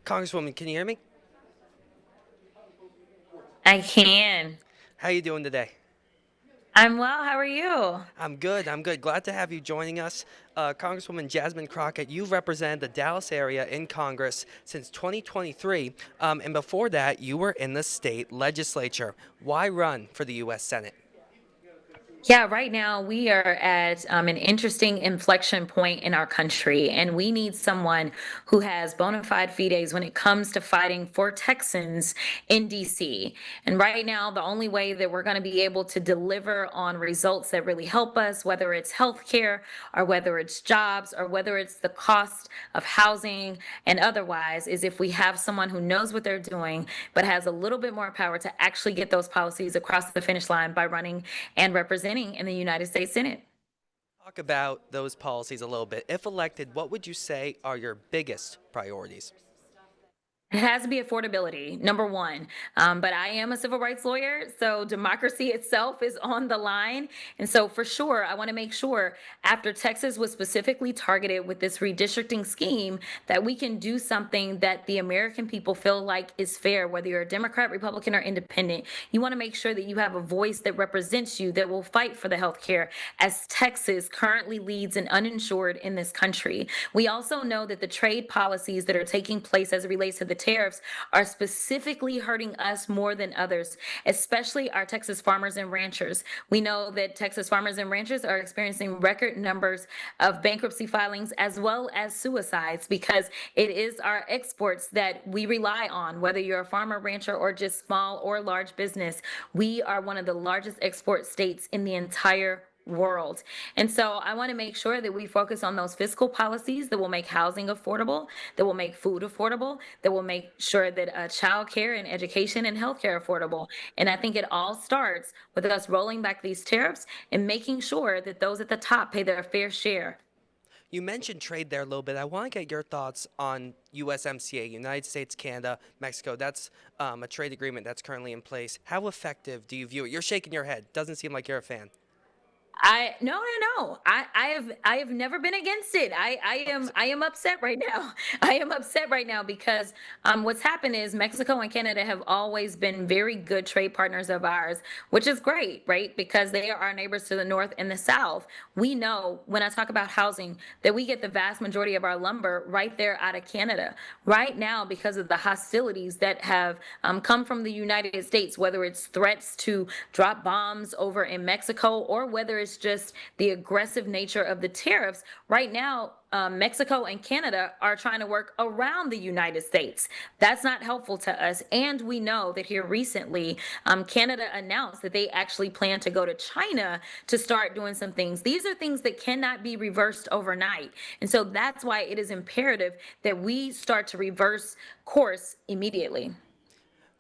Congresswoman, can you hear me? I can. How you doing today? I'm well. How are you? I'm good. I'm good. Glad to have you joining us. Congresswoman Jasmine Crockett, you've represented the Dallas area in Congress since 2023, and before that, you were in the state legislature. Why run for the U.S. Senate? Yeah, right now we are at an interesting inflection point in our country, and we need someone who has bona fide fides when it comes to fighting for Texans in DC. And right now, the only way that we're going to be able to deliver on results that really help us, whether it's healthcare or whether it's jobs or whether it's the cost of housing and otherwise, is if we have someone who knows what they're doing, but has a little bit more power to actually get those policies across the finish line by running and representing in the United States Senate. Talk about those policies a little bit. If elected, what would you say are your biggest priorities? It has to be affordability, number one. But I am a civil rights lawyer, so democracy itself is on the line. And so, for sure, I want to make sure after Texas was specifically targeted with this redistricting scheme, that we can do something that the American people feel like is fair, whether you're a Democrat, Republican, or independent. You want to make sure that you have a voice that represents you, that will fight for the health care, as Texas currently leads in uninsured in this country. We also know that the trade policies that are taking place as it relates to the tariffs are specifically hurting us more than others, especially our Texas farmers and ranchers. We know that Texas farmers and ranchers are experiencing record numbers of bankruptcy filings as well as suicides because it is our exports that we rely on, whether you're a farmer, rancher, or just small or large business. We are one of the largest export states in the entire world. And so I want to make sure that we focus on those fiscal policies that will make housing affordable, that will make food affordable, that will make sure that child care and education and healthcare affordable. And I think it all starts with us rolling back these tariffs and making sure that those at the top pay their fair share. You mentioned trade there a little bit. I want to get your thoughts on USMCA, United States, Canada, Mexico. That's a trade agreement that's currently in place. How effective do you view it? You're shaking your head. Doesn't seem like you're a fan. I no no no. I have never been against it. I am upset right now. I am upset right now because what's happened is Mexico and Canada have always been very good trade partners of ours, which is great, right? Because they are our neighbors to the north and the south. We know when I talk about housing that we get the vast majority of our lumber right there out of Canada. Right now, because of the hostilities that have come from the United States, whether it's threats to drop bombs over in Mexico or whether it's just the aggressive nature of the tariffs, right now, Mexico and Canada are trying to work around the United States. That's not helpful to us. And we know that here recently, Canada announced that they actually plan to go to China to start doing some things. These are things that cannot be reversed overnight. And so that's why it is imperative that we start to reverse course immediately.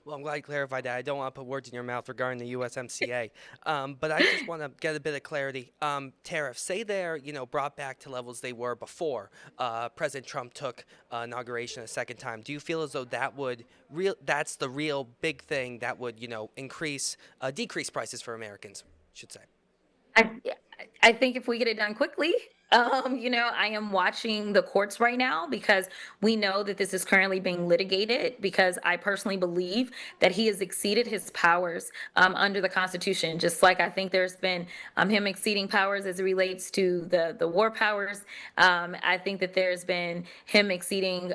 Well, I'm glad you clarified that. I don't want to put words in your mouth regarding the USMCA, but I just want to get a bit of clarity. Tariffs, say they're brought back to levels they were before President Trump took inauguration a second time. Do you feel as though that's the real big thing that would decrease prices for Americans, I should say? I I think if we get it done quickly, I am watching the courts right now because we know that this is currently being litigated because I personally believe that he has exceeded his powers under the Constitution. Just like I think there's been him exceeding powers as it relates to the war powers. I think that there's been him exceeding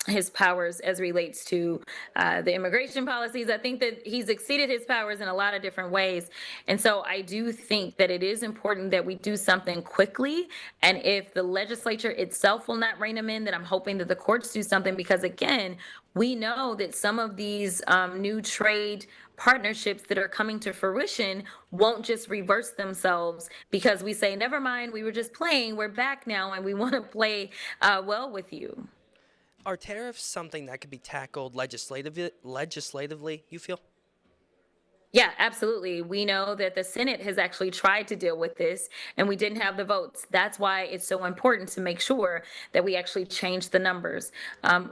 his powers as relates to the immigration policies. I think that he's exceeded his powers in a lot of different ways. And so I do think that it is important that we do something quickly. And if the legislature itself will not rein them in, then I'm hoping that the courts do something because, again, we know that some of these new trade partnerships that are coming to fruition won't just reverse themselves because we say, never mind, we were just playing, we're back now, and we want to play well with you. Are tariffs something that could be tackled legislatively, you feel? Yeah, absolutely. We know that the Senate has actually tried to deal with this and we didn't have the votes. That's why it's so important to make sure that we actually change the numbers.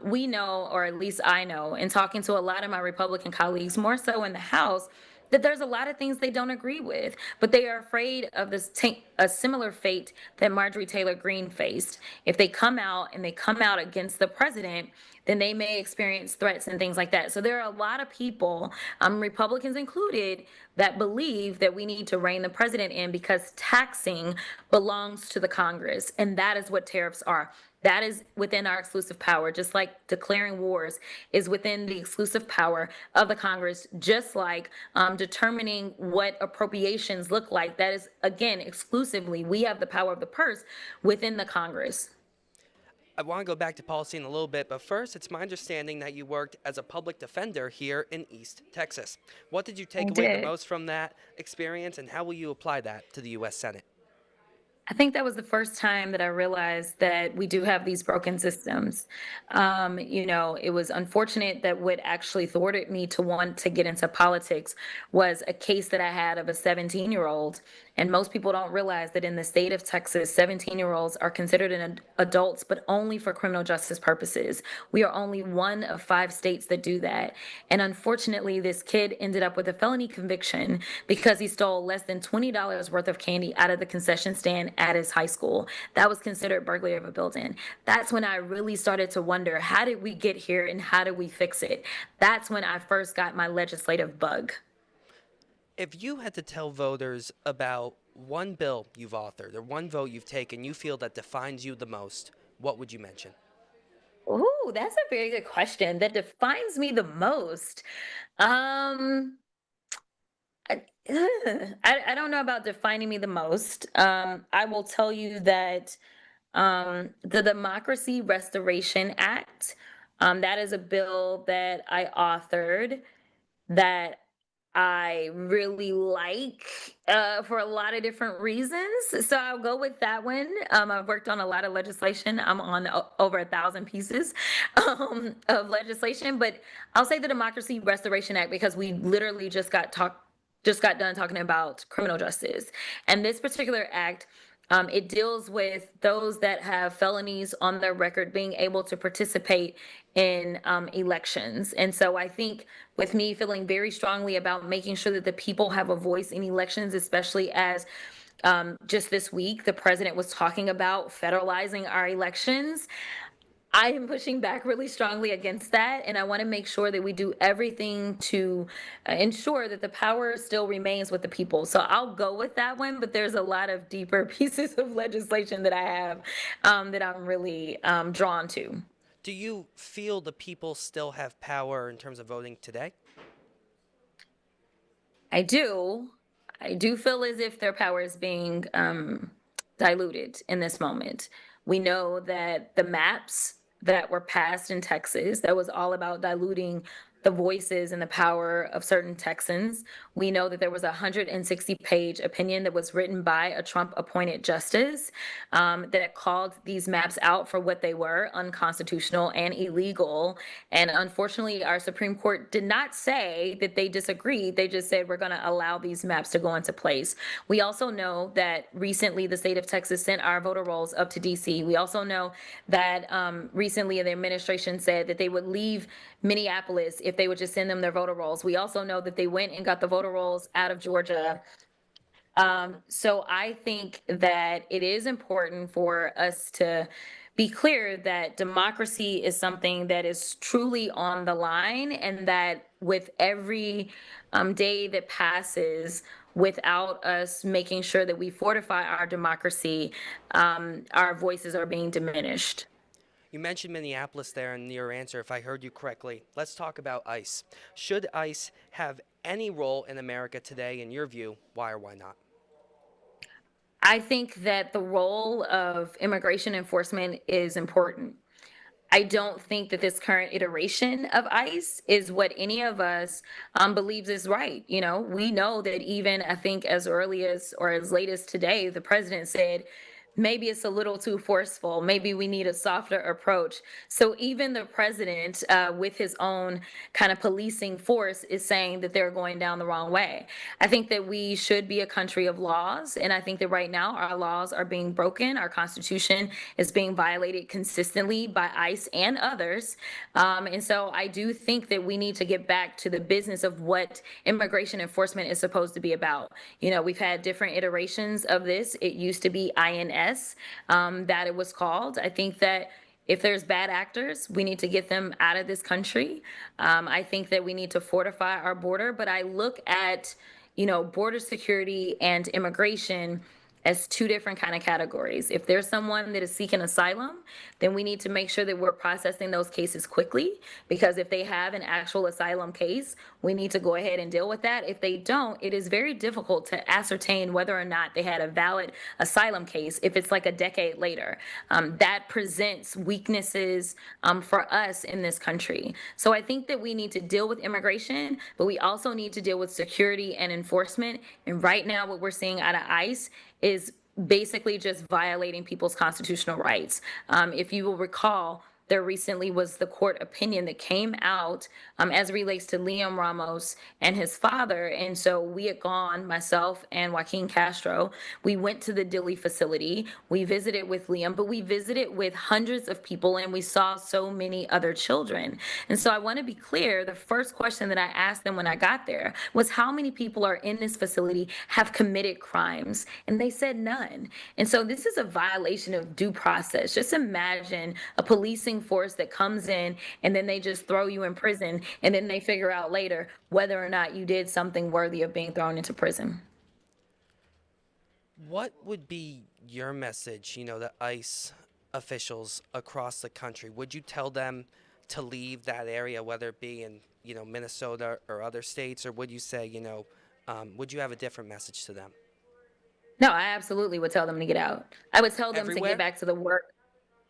We know, or at least I know, in talking to a lot of my Republican colleagues, more so in the House, that there's a lot of things they don't agree with, but they are afraid of a similar fate that Marjorie Taylor Greene faced. If they come out and they come out against the president, then they may experience threats and things like that. So there are a lot of people, Republicans included, that believe that we need to rein the president in because taxing belongs to the Congress, and that is what tariffs are. That is within our exclusive power, just like declaring wars is within the exclusive power of the Congress, just like determining what appropriations look like. That is, again, exclusively, we have the power of the purse within the Congress. I want to go back to policy in a little bit, but first, it's my understanding that you worked as a public defender here in East Texas. What did you I take away the did. most from that experience, and how will you apply that to the U.S. Senate? I think that was the first time that I realized that we do have these broken systems. It was unfortunate that what actually thwarted me to want to get into politics was a case that I had of a 17-year-old. And most people don't realize that in the state of Texas, 17-year-olds are considered adults, but only for criminal justice purposes. We are only one of 5 states that do that. And unfortunately, this kid ended up with a felony conviction because he stole less than $20 worth of candy out of the concession stand at his high school. That was considered burglary of a building. That's when I really started to wonder, how did we get here and how do we fix it? That's when I first got my legislative bug. If you had to tell voters about one bill you've authored or one vote you've taken you feel that defines you the most, what would you mention? Ooh, that's a very good question that defines me the most. Um, I, I don't know about defining me the most. I will tell you that the Democracy Restoration Act, that is a bill that I authored that I really like for a lot of different reasons. So I'll go with that one. I've worked on a lot of legislation. I'm on over 1,000 pieces of legislation, but I'll say the Democracy Restoration Act because we literally just got done talking about criminal justice, and this particular act. It deals with those that have felonies on their record being able to participate in elections. And so I think with me feeling very strongly about making sure that the people have a voice in elections, especially as just this week, the president was talking about federalizing our elections. I am pushing back really strongly against that. And I want to make sure that we do everything to ensure that the power still remains with the people. So I'll go with that one. But there's a lot of deeper pieces of legislation that I have that I'm really drawn to. Do you feel the people still have power in terms of voting today? I do. I do feel as if their power is being diluted in this moment. We know that the maps that were passed in Texas, that was all about diluting the voices and the power of certain Texans. We know that there was a 160-page opinion that was written by a Trump appointed justice that called these maps out for what they were, unconstitutional and illegal. And unfortunately, our Supreme Court did not say that they disagreed. They just said we're going to allow these maps to go into place. We also know that recently the state of Texas sent our voter rolls up to DC. We also know that recently the administration said that they would leave Minneapolis if they would just send them their voter rolls. We also know that they went and got the voter rolls out of Georgia. So I think that it is important for us to be clear that democracy is something that is truly on the line, and that with every day that passes without us making sure that we fortify our democracy, our voices are being diminished. You mentioned Minneapolis there in your answer, if I heard you correctly. Let's talk about ICE. Should ICE have any role in America today, in your view? Why or why not? I think that the role of immigration enforcement is important. I don't think that this current iteration of ICE is what any of us believes is right. We know that even I think as early as or as late as today, the president said maybe it's a little too forceful. Maybe we need a softer approach. So even the president, with his own kind of policing force, is saying that they're going down the wrong way. I think that we should be a country of laws. And I think that right now our laws are being broken. Our Constitution is being violated consistently by ICE and others. And so I do think that we need to get back to the business of what immigration enforcement is supposed to be about. We've had different iterations of this. It used to be INS, that it was called. I think that if there's bad actors, we need to get them out of this country. I think that we need to fortify our border, but I look at, border security and immigration as two different kind of categories. If there's someone that is seeking asylum, then we need to make sure that we're processing those cases quickly, because if they have an actual asylum case, we need to go ahead and deal with that. If they don't, it is very difficult to ascertain whether or not they had a valid asylum case if it's like a decade later. That presents weaknesses, for us in this country. So I think that we need to deal with immigration, but we also need to deal with security and enforcement. And right now, what we're seeing out of ICE is basically just violating people's constitutional rights. If you will recall, there recently was the court opinion that came out, as it relates to Liam Ramos and his father. And so we had gone, myself and Joaquin Castro, we went to the Dilley facility. We visited with Liam, but we visited with hundreds of people and we saw so many other children. And so I want to be clear, the first question that I asked them when I got there was, how many people are in this facility have committed crimes? And they said none. And so this is a violation of due process. Just imagine a policing force that comes in and then they just throw you in prison, and then they figure out later whether or not you did something worthy of being thrown into prison. What would be your message, to ICE officials across the country? Would you tell them to leave that area, whether it be in, Minnesota or other states, or would you say, would you have a different message to them? No, I absolutely would tell them to get out. I would tell them to get Everywhere? back to the work.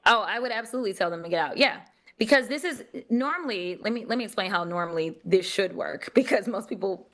Oh, I would absolutely tell them to get out. Yeah. Because this is normally, let me explain how normally this should work, because most people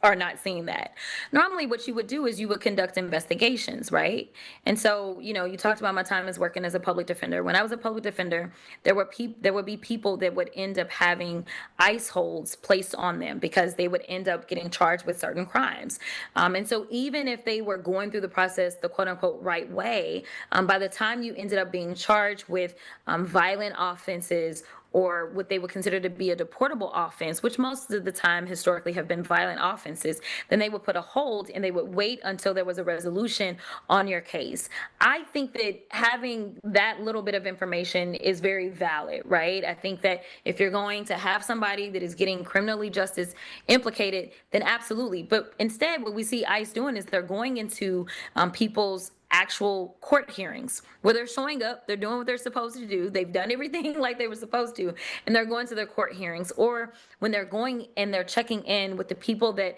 are not seeing that. Normally what you would do is you would conduct investigations, right? And so, you talked about my time as working as a public defender. When I was a public defender, there would be people that would end up having ICE holds placed on them because they would end up getting charged with certain crimes. And so even if they were going through the process the quote unquote right way, by the time you ended up being charged with violent offenses, or what they would consider to be a deportable offense, which most of the time historically have been violent offenses, then they would put a hold and they would wait until there was a resolution on your case. I think that having that little bit of information is very valid, right? I think that if you're going to have somebody that is getting criminally justice implicated, then absolutely. But instead, what we see ICE doing is they're going into people's actual court hearings where they're showing up, they're doing what they're supposed to do, they've done everything like they were supposed to, and they're going to their court hearings. Or when they're going and they're checking in with the people that,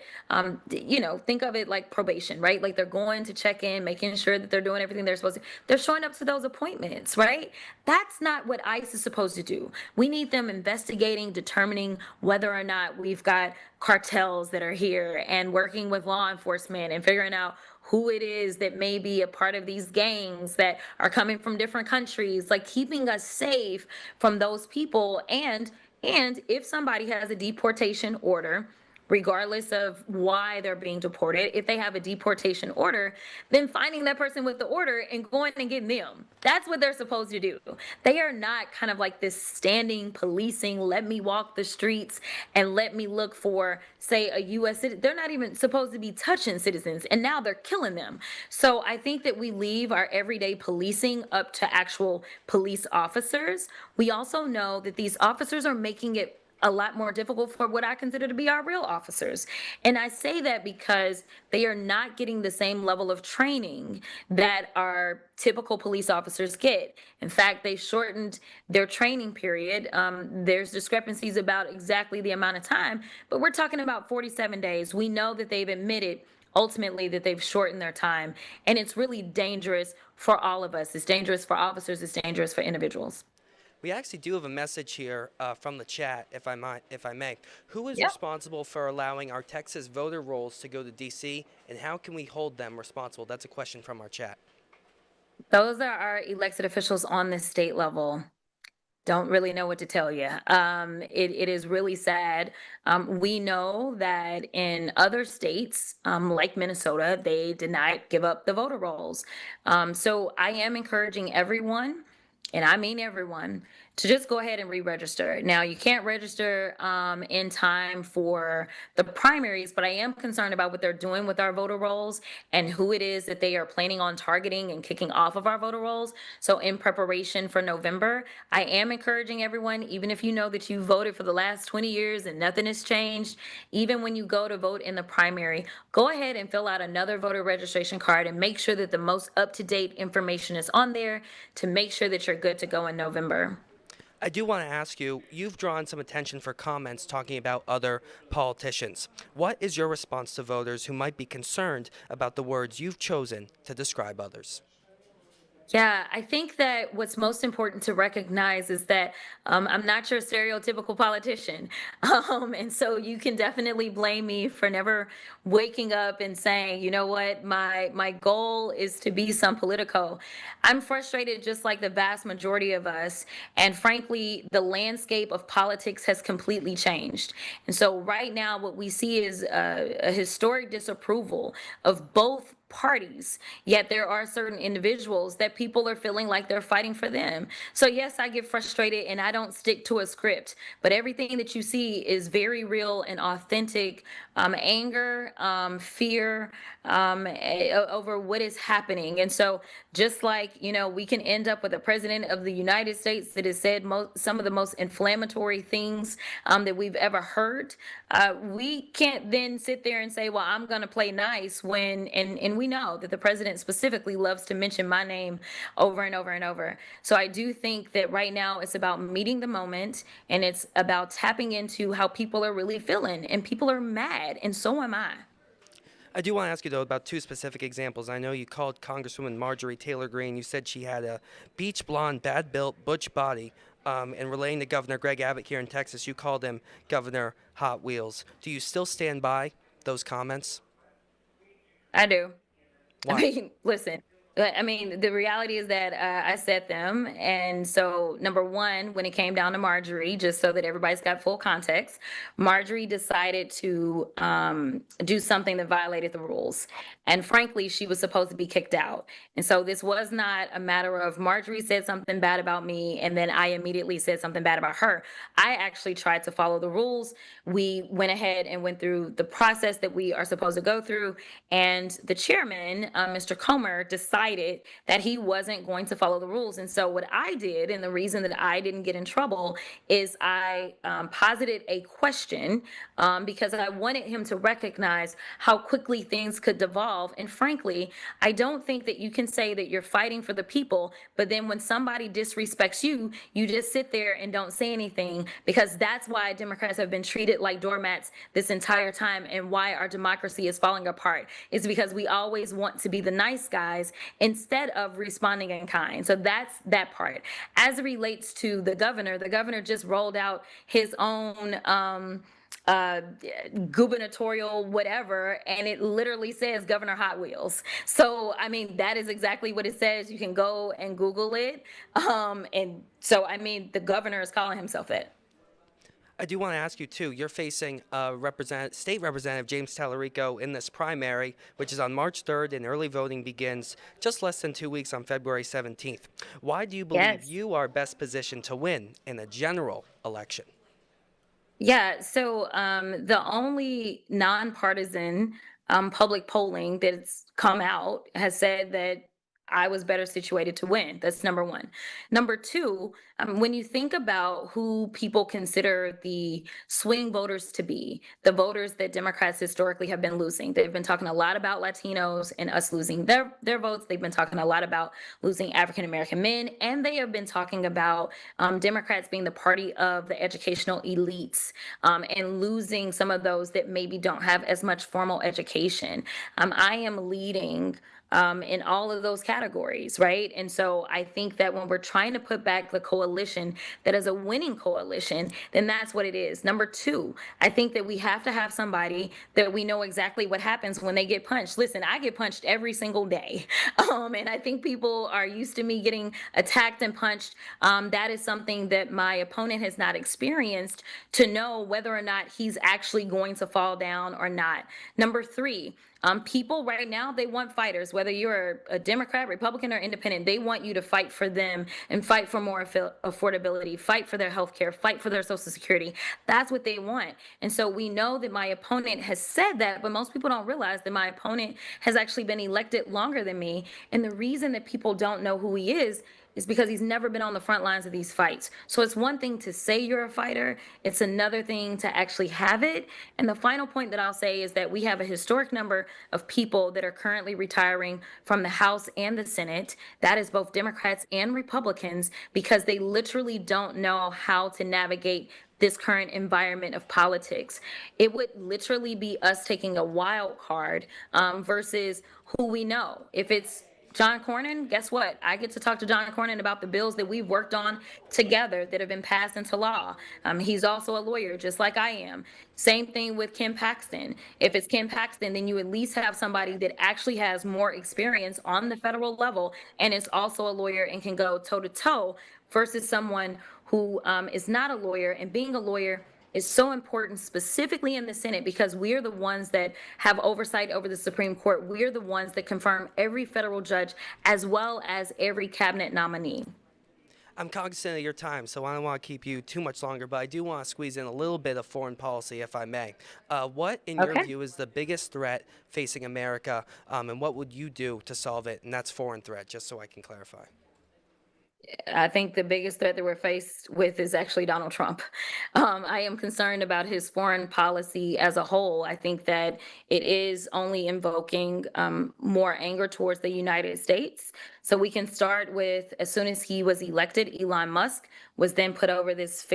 think of it like probation, right? Like they're going to check in, making sure that they're doing everything they're supposed to. They're showing up to those appointments, right? That's not what ICE is supposed to do. We need them investigating, determining whether or not we've got cartels that are here, and working with law enforcement and figuring out who it is that may be a part of these gangs that are coming from different countries, like keeping us safe from those people. And if somebody has a deportation order, regardless of why they're being deported, if they have a deportation order, then finding that person with the order and going and getting them. That's what they're supposed to do. They are not kind of like this standing policing, let me walk the streets and let me look for, say, a US citizen. They're not even supposed to be touching citizens, and now they're killing them. So I think that we leave our everyday policing up to actual police officers. We also know that these officers are making it a lot more difficult for what I consider to be our real officers. And I say that because they are not getting the same level of training that our typical police officers get. In fact, they shortened their training period. There's discrepancies about exactly the amount of time, but we're talking about 47 days. We know that they've admitted ultimately that they've shortened their time, and it's really dangerous for all of us. It's dangerous for officers, it's dangerous for individuals. We actually do have a message here from the chat, if I may. Who is Yep. responsible for allowing our Texas voter rolls to go to D.C., and how can we hold them responsible? That's a question from our chat. Those are our elected officials on the state level. Don't really know what to tell you. It is really sad. We know that in other states, like Minnesota, they did not give up the voter rolls. So I am encouraging everyone, and I mean everyone, to just go ahead and re-register. Now, you can't register in time for the primaries, but I am concerned about what they're doing with our voter rolls and who it is that they are planning on targeting and kicking off of our voter rolls. So, in preparation for November, I am encouraging everyone, even if you know that you voted for the last 20 years and nothing has changed, even when you go to vote in the primary, go ahead and fill out another voter registration card and make sure that the most up to date information is on there to make sure that you're good to go in November. I do want to ask you, you've drawn some attention for comments talking about other politicians. What is your response to voters who might be concerned about the words you've chosen to describe others? Yeah, I think that what's most important to recognize is that I'm not your stereotypical politician. And so you can definitely blame me for never waking up and saying, you know what, my goal is to be some politico. I'm frustrated just like the vast majority of us. And frankly, the landscape of politics has completely changed. And so right now, what we see is a historic disapproval of both parties, yet there are certain individuals that people are feeling like they're fighting for them. So yes, I get frustrated and I don't stick to a script, but everything that you see is very real and authentic anger, fear over what is happening. And so just like, we can end up with a president of the United States that has said some of the most inflammatory things that we've ever heard, we can't then sit there and say, well, I'm going to play nice when, and we know that the president specifically loves to mention my name over and over and over. So I do think that right now it's about meeting the moment and it's about tapping into how people are really feeling. And people are mad, and so am I. I do want to ask you, though, about two specific examples. I know you called Congresswoman Marjorie Taylor Greene. You said she had a beach blonde, bad built, butch body. And relating to Governor Greg Abbott here in Texas, you called him Governor Hot Wheels. Do you still stand by those comments? I do. I Why? mean, listen, I mean, the reality is that I set them. And so, number one, when it came down to Marjorie, just so that everybody's got full context, Marjorie decided to do something that violated the rules. And frankly, she was supposed to be kicked out. And so, this was not a matter of Marjorie said something bad about me and then I immediately said something bad about her. I actually tried to follow the rules. We went ahead and went through the process that we are supposed to go through. And the chairman, Mr. Comer, decided that he wasn't going to follow the rules. And so, what I did, and the reason that I didn't get in trouble, is I posited a question because I wanted him to recognize how quickly things could devolve. And frankly, I don't think that you can say that you're fighting for the people, but then when somebody disrespects you, you just sit there and don't say anything, because that's why Democrats have been treated like doormats this entire time and why our democracy is falling apart. Is because we always want to be the nice guys instead of responding in kind. So that's that part. As it relates to the governor just rolled out his own uh gubernatorial whatever, and it literally says Governor Hot Wheels. So I mean, that is exactly what it says. You can go and Google it. And so I mean, the governor is calling himself that. I do want to ask you, too. You're facing State Representative James Tallarico in this primary, which is on March 3rd, and early voting begins just less than 2 weeks on February 17th. Why do you believe Yes. you are best positioned to win in a general election? Yeah, so the only nonpartisan public polling that's come out has said that I was better situated to win. That's number one. Number two, when you think about who people consider the swing voters to be, the voters that Democrats historically have been losing, they've been talking a lot about Latinos and us losing their votes. They've been talking a lot about losing African American men, and they have been talking about Democrats being the party of the educational elites and losing some of those that maybe don't have as much formal education. I am leading in all of those categories, right? And so I think that when we're trying to put back the coalition that is a winning coalition, then that's what it is. Number two, I think that we have to have somebody that we know exactly what happens when they get punched. Listen, I get punched every single day. And I think people are used to me getting attacked and punched. That is something that my opponent has not experienced to know whether or not he's actually going to fall down or not. Number three, people right now, they want fighters, whether you're a Democrat, Republican, or independent, they want you to fight for them and fight for more affordability, fight for their health care, fight for their Social Security. That's what they want. And so we know that my opponent has said that, but most people don't realize that my opponent has actually been elected longer than me. And the reason that people don't know who he is because he's never been on the front lines of these fights. So it's one thing to say you're a fighter, it's another thing to actually have it. And the final point that I'll say is that we have a historic number of people that are currently retiring from the House and the Senate. That is both Democrats and Republicans because they literally don't know how to navigate this current environment of politics. It would literally be us taking a wild card versus who we know. If it's John Cornyn, guess what? I get to talk to John Cornyn about the bills that we've worked on together that have been passed into law. He's also a lawyer, just like I am. Same thing with Kim Paxton. If it's Kim Paxton, then you at least have somebody that actually has more experience on the federal level and is also a lawyer and can go toe to toe versus someone who is not a lawyer. And being a lawyer is so important, specifically in the Senate, because we're the ones that have oversight over the Supreme Court. We're the ones that confirm every federal judge as well as every cabinet nominee. I'm cognizant of your time, so I don't want to keep you too much longer, but I do want to squeeze in a little bit of foreign policy, if I may. What, in your Okay. view, is the biggest threat facing America, and what would you do to solve it? And that's foreign threat, just so I can clarify. I think the biggest threat that we're faced with is actually Donald Trump. I am concerned about his foreign policy as a whole. I think that it is only invoking more anger towards the United States. So we can start with as soon as he was elected, Elon Musk was then put over this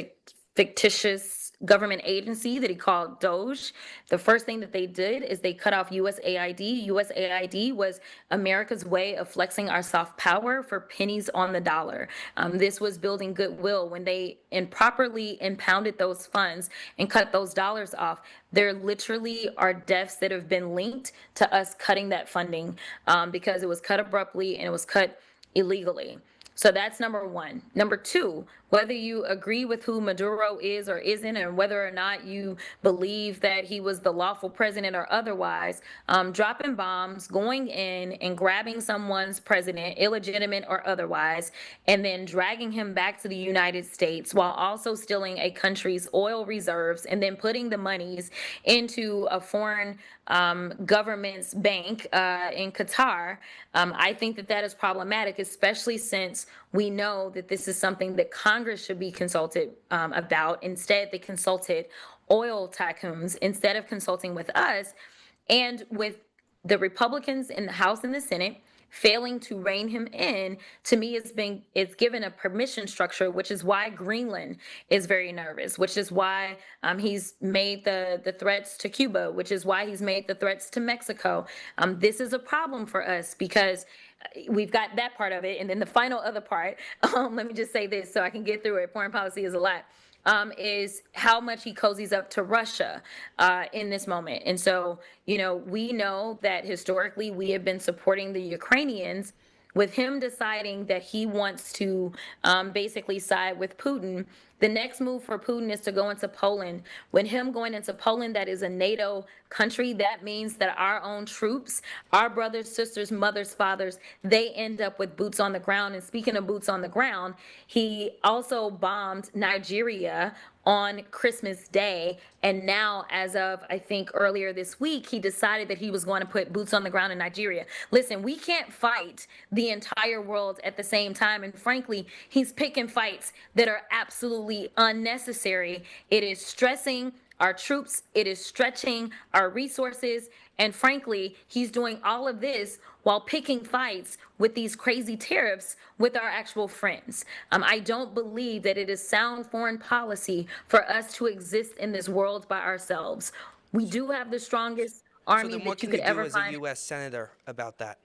fictitious government agency that he called Doge. The first thing that they did is they cut off USAID. USAID was America's way of flexing our soft power for pennies on the dollar. This was building goodwill when they improperly impounded those funds and cut those dollars off. There literally are deaths that have been linked to us cutting that funding because it was cut abruptly and it was cut illegally. So that's number one. Number two, whether you agree with who Maduro is or isn't, and whether or not you believe that he was the lawful president or otherwise, dropping bombs, going in and grabbing someone's president, illegitimate or otherwise, and then dragging him back to the United States while also stealing a country's oil reserves and then putting the monies into a foreign government's bank in Qatar, I think that that is problematic, especially since we know that this is something that Congress should be consulted about. Instead, they consulted oil tycoons instead of consulting with us. And with the Republicans in the House and the Senate failing to rein him in, to me it's given a permission structure, which is why Greenland is very nervous, which is why he's made the threats to Cuba, which is why he's made the threats to Mexico. This is a problem for us because we've got that part of it, and then the final other part, let me just say this so I can get through it. Foreign policy is a lot. Is how much he cozies up to Russia in this moment. And so, we know that historically we have been supporting the Ukrainians. With him deciding that he wants to basically side with Putin, the next move for Putin is to go into Poland. When him going into Poland, that is a NATO country, that means that our own troops, our brothers, sisters, mothers, fathers, they end up with boots on the ground. And speaking of boots on the ground, he also bombed Nigeria on Christmas Day. And now, as of I think earlier this week, he decided that he was going to put boots on the ground in Nigeria. Listen, we can't fight the entire world at the same time. And frankly, he's picking fights that are absolutely unnecessary. It is stressing our troops, it is stretching our resources. And frankly, he's doing all of this while picking fights with these crazy tariffs with our actual friends. I don't believe that it is sound foreign policy for us to exist in this world by ourselves. We do have the strongest So army then what that you can could you do ever as a find. U.S. Senator about that?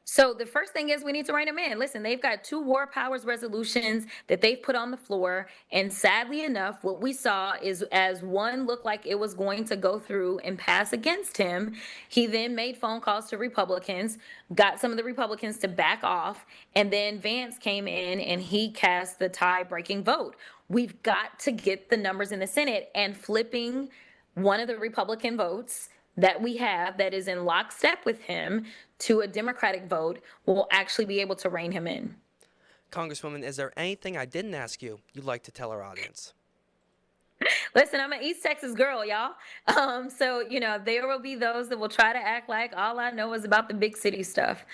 So the first thing is we need to rein them in. Listen, they've got two war powers resolutions that they've put on the floor. And sadly enough, what we saw is as one looked like it was going to go through and pass against him, he then made phone calls to Republicans, got some of the Republicans to back off, and then Vance came in and he cast the tie-breaking vote. We've got to get the numbers in the Senate, and flipping one of the Republican votes that we have that is in lockstep with him to a Democratic vote will actually be able to rein him in. Congresswoman, is there anything I didn't ask you you'd like to tell our audience? Listen, I'm an East Texas girl, y'all. So there will be those that will try to act like all I know is about the big city stuff.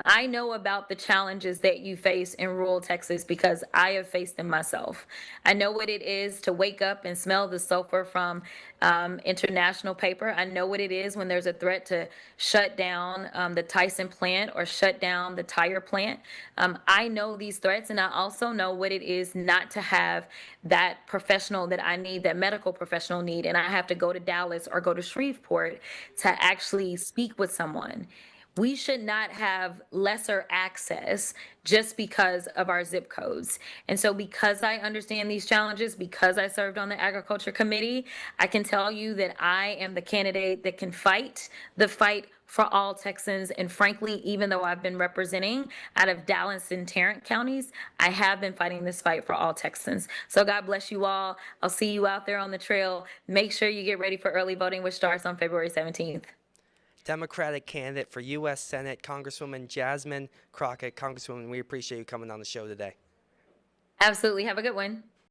I know about the challenges that you face in rural Texas because I have faced them myself. I know what it is to wake up and smell the sulfur from international paper. I know what it is when there's a threat to shut down the Tyson plant or shut down the tire plant. I know these threats, and I also know what it is not to have that professional that I need, that medical professional need, and I have to go to Dallas or go to Shreveport to actually speak with someone. We should not have lesser access just because of our zip codes. And so, because I understand these challenges, because I served on the agriculture committee, I can tell you that I am the candidate that can fight the fight for all Texans. And frankly, even though I've been representing out of Dallas and Tarrant counties, I have been fighting this fight for all Texans. So, God bless you all. I'll see you out there on the trail. Make sure you get ready for early voting, which starts on February 17th. Democratic candidate for U.S. Senate, Congresswoman Jasmine Crockett. Congresswoman, we appreciate you coming on the show today. Absolutely. Have a good one.